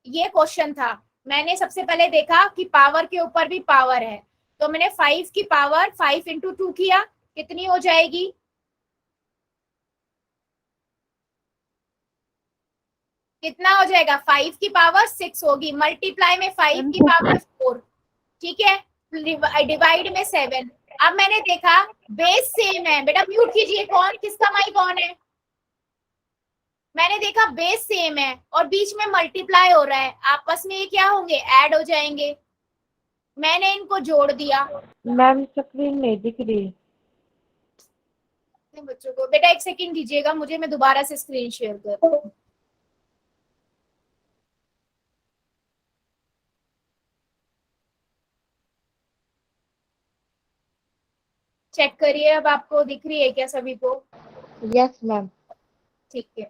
ये क्वेश्चन था। मैंने सबसे पहले देखा कि पावर के ऊपर भी पावर है, तो मैंने 5 की पावर 5 इंटू 2 किया, कितनी हो जाएगी? कितना हो जाएगा? 5 की पावर 6 होगी, मल्टीप्लाई में 5 की पावर 4, ठीक है, डिवाइड में 7। अब मैंने देखा बेस सेम है। बेटा म्यूट कीजिए, कौन किसका माइक ऑन है? मैंने देखा बेस सेम है और बीच में मल्टीप्लाई हो रहा है, आपस में ये क्या होंगे? ऐड हो जाएंगे। मैंने इनको जोड़ दिया। मैम स्क्रीन नहीं दिख रही। बच्चों को बेटा 1 सेकंड दीजिएगा मुझे, मैं दोबारा से स्क्रीन शेयर कर। चेक करिए, अब आपको दिख रही है क्या सभी को? Yes ma'am. ठीक है,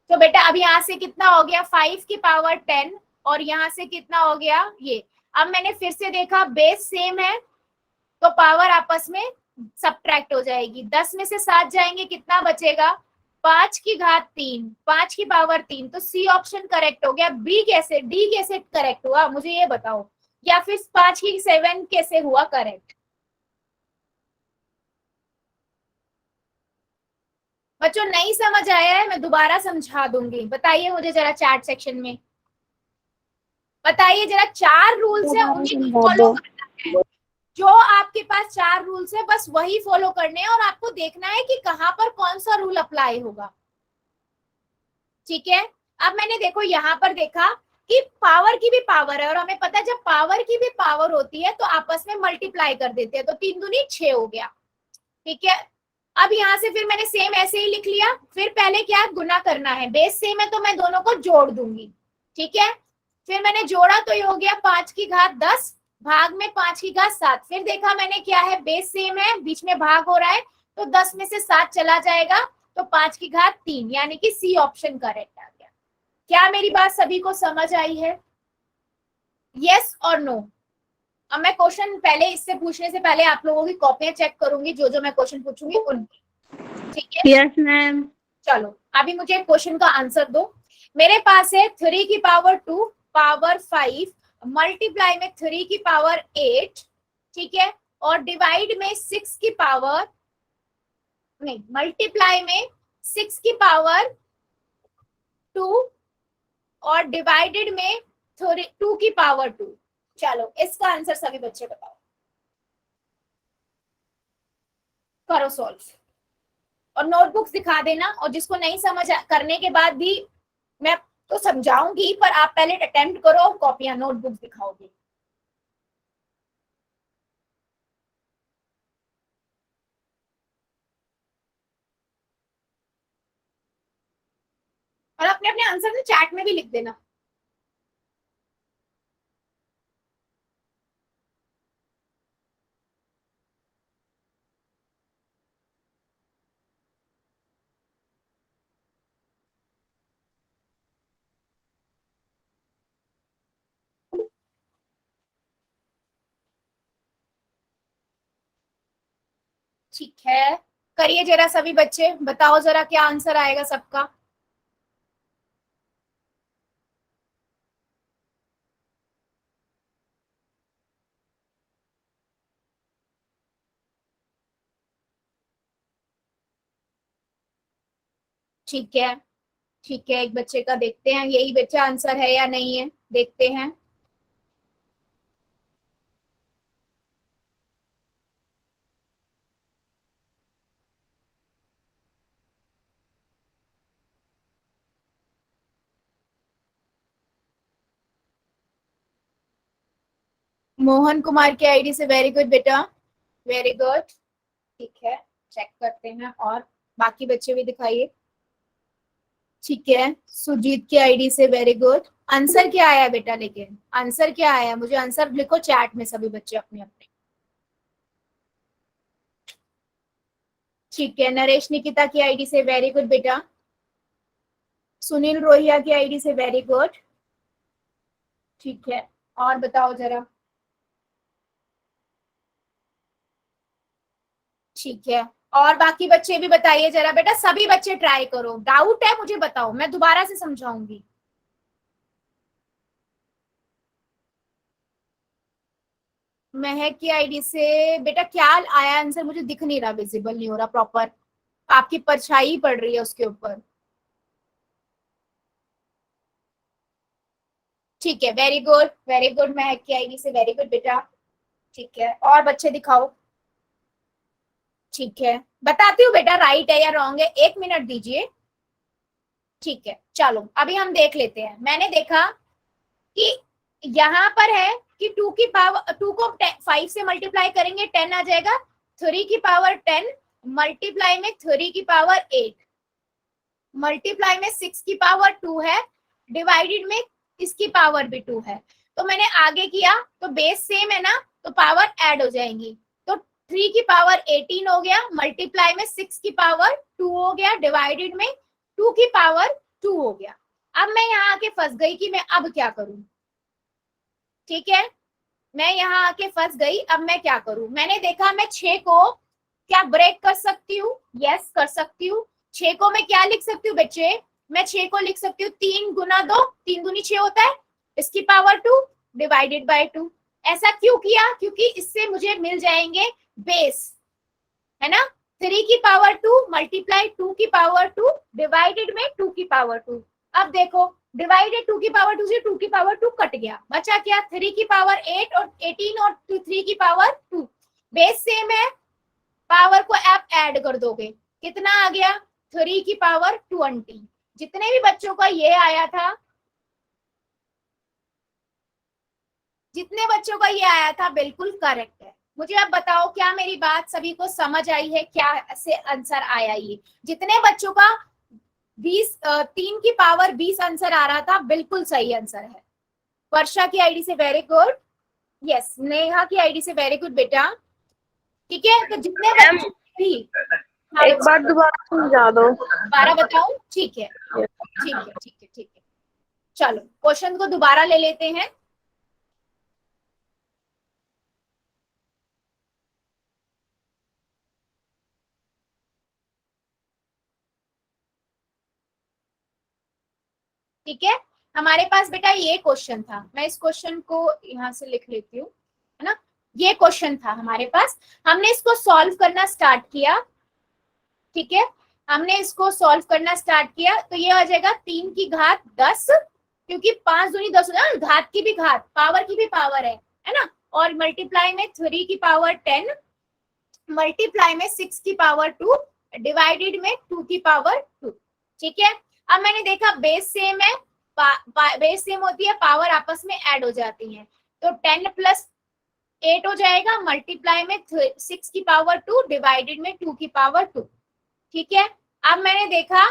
तो बेटा अब यहाँ से कितना हो गया? 5 की पावर 10 और यहाँ से कितना हो गया ये। अब मैंने फिर से देखा बेस सेम है तो पावर आपस में सब्ट्रैक्ट हो जाएगी। 10 में से 7 जाएंगे, कितना बचेगा? 5 की घात 3, 5 की पावर 3। तो सी ऑप्शन करेक्ट हो गया। बी कैसे, डी कैसे करेक्ट हुआ मुझे ये बताओ, या फिर 5 की 7 कैसे हुआ करेक्ट? बच्चों नहीं समझ आया है, मैं दोबारा समझा दूंगी, बताइए मुझे जरा चैट सेक्शन में। बताइए जरा, 4 रूल्स है उन्हीं को फॉलो करना है। जो आपके पास 4 रूल्स है बस वही फॉलो करने हैं और आपको देखना है कि कहां पर कौन सा रूल अप्लाई होगा, ठीक है। अब मैंने देखो यहाँ पर देखा कि पावर की भी पावर है और हमें पता है जब पावर की भी पावर होती है तो आपस में मल्टीप्लाई कर देते हैं, तो 3 दूनी 6 हो गया, ठीक है। अब यहाँ से फिर मैंने सेम ऐसे ही लिख लिया। फिर पहले क्या गुना करना है, बेस सेम है तो मैं दोनों को जोड़ दूंगी, ठीक है। फिर मैंने जोड़ा तो ये हो गया 5 की घात 10 भाग में 5 की घात 7। फिर देखा मैंने क्या है, बेस सेम है, बीच में भाग हो रहा है, तो 10 में से 7 चला जाएगा, तो 5 की घात 3, यानी कि सी ऑप्शन करेक्ट आ गया। क्या मेरी बात सभी को समझ आई है? यस और नो? अब मैं क्वेश्चन पहले इससे पूछने से पहले आप लोगों की कॉपियां चेक करूंगी, जो जो मैं क्वेश्चन पूछूंगी उनकी, ठीक है। Yes ma'am. चलो अभी मुझे क्वेश्चन का आंसर दो। मेरे पास है 3 की पावर 2 पावर 5 मल्टीप्लाई में 3 की पावर 8, ठीक है, और डिवाइड में 6 की पावर, नहीं मल्टीप्लाई में 6 की पावर 2 और डिवाइडेड में 2 की पावर 2। चलो इसका आंसर सभी बच्चे बताओ, करो सॉल्व और नोटबुक्स दिखा देना। और जिसको नहीं समझ करने के बाद भी मैं तो समझाऊंगी, पर आप पहले अटेम्प्ट करो, कॉपियां नोटबुक्स दिखाओगे। और अपने अपने आंसर ना चैट में भी लिख देना। ठीक है, करिए जरा सभी बच्चे, बताओ जरा क्या आंसर आएगा सबका। ठीक है, ठीक है, एक बच्चे का देखते हैं यही बच्चा आंसर है या नहीं है, देखते हैं। मोहन कुमार की आईडी से, वेरी गुड बेटा, वेरी गुड। ठीक है, चेक करते हैं और बाकी बच्चे भी दिखाइए। ठीक है, सुजीत की आईडी से, वेरी गुड। आंसर क्या आया बेटा, लेकिन आंसर क्या आया, मुझे आंसर लिखो चैट में सभी बच्चे अपने अपने। ठीक है, नरेश निकिता की आईडी से, वेरी गुड बेटा। सुनील रोहिया की आईडी से, वेरी गुड। ठीक है, और बताओ जरा। ठीक है, और बाकी बच्चे भी बताइए जरा बेटा, सभी बच्चे ट्राई करो, डाउट है मुझे बताओ, मैं दोबारा से समझाऊंगी। महक की आईडी से बेटा क्या आया आंसर, मुझे दिख नहीं रहा, विजिबल नहीं हो रहा प्रॉपर, आपकी परछाई पड़ रही है उसके ऊपर। ठीक है, वेरी गुड, वेरी गुड, महक की आईडी से, वेरी गुड बेटा। ठीक है, और बच्चे दिखाओ। ठीक है, बताती हूँ बेटा राइट है या रॉन्ग है, 1 मिनट दीजिए। ठीक है, चलो अभी हम देख लेते हैं। मैंने देखा कि यहाँ पर है कि 2 की पावर 2 को 5 से मल्टीप्लाई करेंगे 10 आ जाएगा, 3 की पावर 10 मल्टीप्लाई में 3 की पावर 8 मल्टीप्लाई में 6 की पावर 2 है, डिवाइडेड में इसकी पावर भी 2 है। तो मैंने आगे किया तो बेस सेम है ना, तो पावर ऐड हो जाएंगी, तो 3 की पावर 18 हो गया, मल्टीप्लाई में 6 की पावर 2 हो गया, डिवाइडेड में 2 की पावर 2 हो गया। अब मैं यहाँ आके फंस गई कि मैं अब क्या करूं। ठीक है, मैं यहाँ आके फंस गई, अब मैं क्या करूं। मैंने देखा मैं 6 को क्या ब्रेक कर सकती हूँ, यस कर सकती हूँ। 6 को मैं क्या लिख सकती हूँ बच्चे, मैं 6 को लिख सकती हूँ 3 गुना 2, 3 दूनी 6 होता है, इसकी पावर 2 डिवाइडेड बाय 2। ऐसा क्यों किया, क्योंकि इससे मुझे मिल जाएंगे बेस, है ना। 3 की पावर 2 मल्टीप्लाई 2 की पावर 2 डिवाइडेड में 2 की पावर 2। अब देखो डिवाइडेड 2 की पावर 2 से 2 की पावर 2 कट गया, बचा क्या 3 की पावर 8 और 18 और 3 की पावर 2। बेस सेम है, पावर को आप ऐड कर दोगे, कितना आ गया 3 की पावर 20। जितने भी बच्चों का ये आया था, जितने बच्चों का ये आया था बिल्कुल करेक्ट है। मुझे अब बताओ क्या मेरी बात सभी को समझ आई है, क्या से आंसर आया ये। जितने बच्चों का 3 की पावर 20 आंसर आ रहा था, बिल्कुल सही आंसर है। वर्षा की आईडी से वेरी गुड, यस नेहा की आईडी से वेरी गुड बेटा। ठीक है, तो जितने बच्चे भी एक बार दोबारा समझा दो। दोबारा बताऊं, ठीक है ठीक है ठीक है ठीक है। चलो क्वेश्चन को दोबारा ले लेते हैं। ठीक है, हमारे पास बेटा ये क्वेश्चन था, मैं इस क्वेश्चन को यहाँ से लिख लेती हूँ, है ना। ये क्वेश्चन था हमारे पास, हमने इसको सॉल्व करना स्टार्ट किया। ठीक है, हमने इसको सॉल्व करना स्टार्ट किया, तो ये आ जाएगा 3 की घात 10, क्योंकि 5 दूनी 10 होगा, घात की भी घात, पावर की भी पावर है ना। और मल्टीप्लाई में 3 की पावर 10 मल्टीप्लाई में 6 की पावर 2 डिवाइडेड में 2 की पावर 2। ठीक है, अब मैंने देखा बेस सेम है, बेस सेम होती है, पावर आपस में ऐड हो जाती है, तो 10 प्लस 8 हो जाएगा, मल्टीप्लाई में 6 की पावर 2 डिवाइडेड में 2 की पावर 2। ठीक है, अब मैंने देखा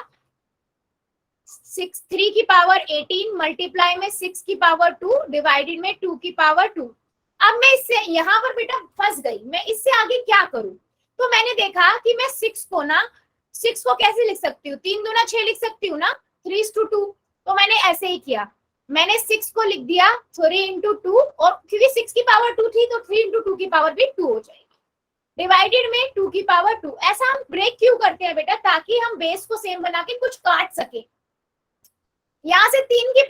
3 की पावर 18 मल्टीप्लाई में 6 की पावर 2 डिवाइडेड में 2 की पावर 2। अब मैं इससे यहाँ पर बेटा फंस गई, मैं इससे आगे क्या करूं। तो मैंने देखा कि मैं 6 को कैसे लिख सकती हूँ, 3 दूना 6 लिख सकती हूँ ना, 3:2। तो मैंने ऐसे ही किया, मैंने 6 को लिख दिया 3 into 2, और क्योंकि 6 की पावर 2 थी तो 3 into 2 की पावर भी 2 हो जाएगी। डिवाइडेड में 2 की पावर 2। ऐसा हम ब्रेक क्यों करते हैं बेटा, ताकि हम बेस को सेम बना के कुछ काट सके। यहाँ से 3 की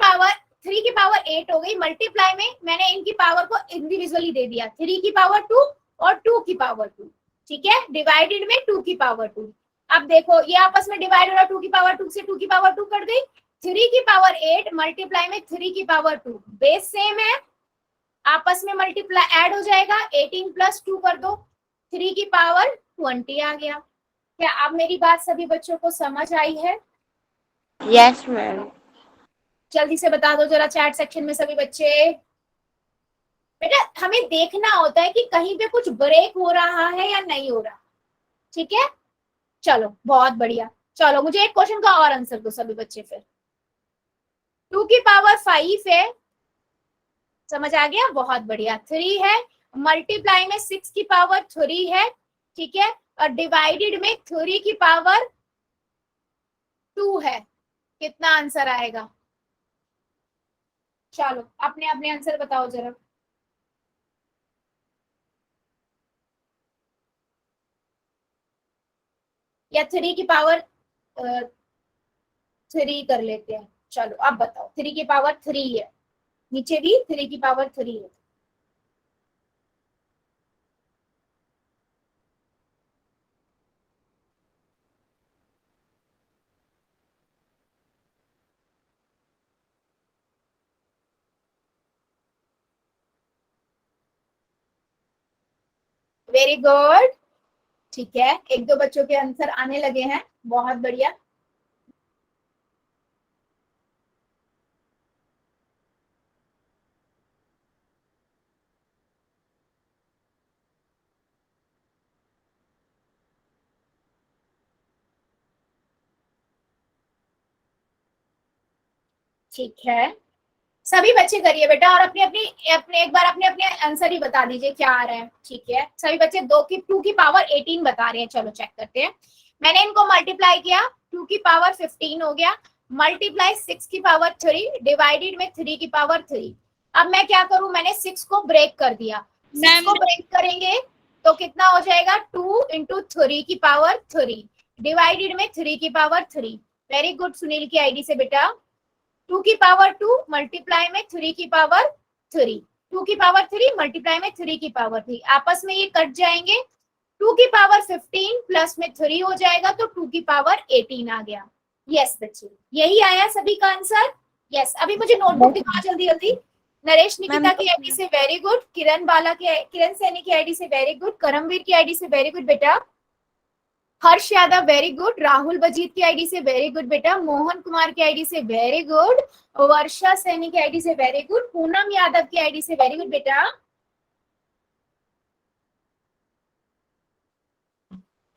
पावर 8 हो गई, मल्टीप्लाई में मैंने इनकी पावर को इंडिविजुअली दे दिया, 3 की पावर 2 और 2 की पावर 2, ठीक है। डिवाइडेड में 2 की पावर 2। अब देखो ये आपस में डिवाइड हो रहा, 2 की पावर 2 से 2 की पावर 2 कट गई, 3 की पावर 8 मल्टीप्लाई में 3 की पावर 2, बेस सेम है, आपस में मल्टीप्लाई ऐड हो जाएगा, 18 प्लस 2 कर दो, 3 की पावर 20 आ गया। क्या अब मेरी बात सभी बच्चों को समझ आई है? Yes, ma'am. जल्दी से बता दो जरा चैट सेक्शन में सभी बच्चे। बेटा हमें देखना होता है कि कहीं पे कुछ ब्रेक हो रहा है या नहीं हो रहा, ठीक है। चलो बहुत बढ़िया, चलो मुझे एक क्वेश्चन का और आंसर दो सभी बच्चे फिर। 2 की पावर 5 है, समझ आ गया, बहुत बढ़िया। 3 है, मल्टीप्लाई में 6 की पावर 3 है, ठीक है, और डिवाइडेड में 3 की पावर 2 है। कितना आंसर आएगा? चलो अपने अपने आंसर बताओ जरा। या 3 की पावर 3 कर लेते हैं। चलो अब बताओ, 3 की पावर 3 है, नीचे भी 3 की पावर 3 है। वेरी गुड, ठीक है, एक दो बच्चों के आंसर आने लगे हैं, बहुत बढ़िया। ठीक है, सभी बच्चे करिए बेटा, और अपने एक बार अपने अपने आंसर ही बता दीजिए क्या आ रहा है, ठीक है। सभी बच्चे 2 की पावर 18 बता रहे हैं, चलो चेक करते हैं। मैंने इनको मल्टीप्लाई किया, 2 की पावर 15 हो गया, मल्टीप्लाई 6 की पावर 3 डिवाइडेड में 3 की पावर 3। अब मैं क्या करूं, मैंने 6 को ब्रेक कर दिया, 6 को ब्रेक करेंगे तो कितना हो जाएगा, 2 इंटू 3 की पावर 3 डिवाइडेड में 3 की पावर 3। वेरी गुड सुनील की आईडी से बेटा, 2 की पावर 2 मल्टीप्लाई में 3 की पावर 3, 2 की पावर 3 मल्टीप्लाई में 3 की पावर 3, आपस में ये कट जाएंगे, 2 की पावर 15 प्लस में 3 हो जाएगा तो 2 की पावर 18 आ गया। यस बच्चे, यही आया सभी का आंसर। यस, अभी मुझे नोटबुक दिखाओ जल्दी जल्दी। नरेश निकिता की आईडी से वेरी गुड, किरण सैनी की आईडी से वेरी गुड, करमवीर की आईडी से वेरी गुड बेटा, हर्ष यादव वेरी गुड, राहुल बजीत की आईडी से वेरी गुड बेटा, मोहन कुमार की आईडी से वेरी गुड, वर्षा सैनी की आईडी से वेरी गुड, पूनम यादव की आईडी से वेरी गुड बेटा,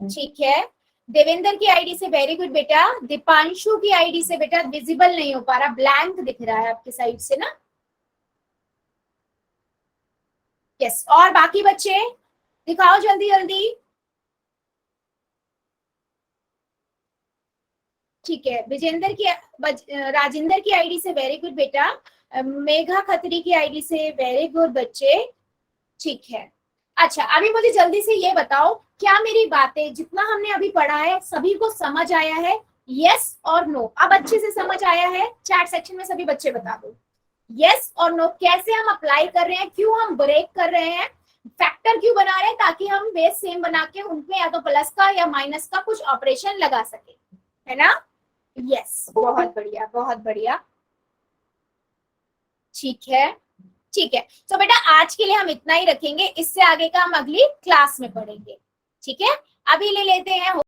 ठीक है। देवेंद्र की आईडी से वेरी गुड बेटा, दीपांशु की आईडी से बेटा विजिबल नहीं हो पा रहा, ब्लैंक दिख रहा है आपकी साइड से ना। यस, और बाकी बच्चे दिखाओ जल्दी जल्दी, ठीक है। विजेंद्र की राजेंद्र की आईडी से वेरी गुड बेटा, मेघा खत्री की आईडी से वेरी गुड बच्चे, ठीक है। अच्छा अभी मुझे जल्दी से ये बताओ, क्या मेरी बातें जितना हमने अभी पढ़ा है सभी को समझ आया है? यस और नो। अब अच्छे से समझ आया है? चैट सेक्शन में सभी बच्चे बता दो यस और नो। कैसे हम अप्लाई कर रहे हैं, क्यों हम ब्रेक कर रहे हैं, फैक्टर क्यों बना रहे हैं, ताकि हम बेस सेम बना के उनमें या तो प्लस का या माइनस का कुछ ऑपरेशन लगा सके, है ना। यस, बहुत बढ़िया बहुत बढ़िया, ठीक है ठीक है। तो बेटा आज के लिए हम इतना ही रखेंगे, इससे आगे का हम अगली क्लास में पढ़ेंगे, ठीक है। अभी ले लेते हैं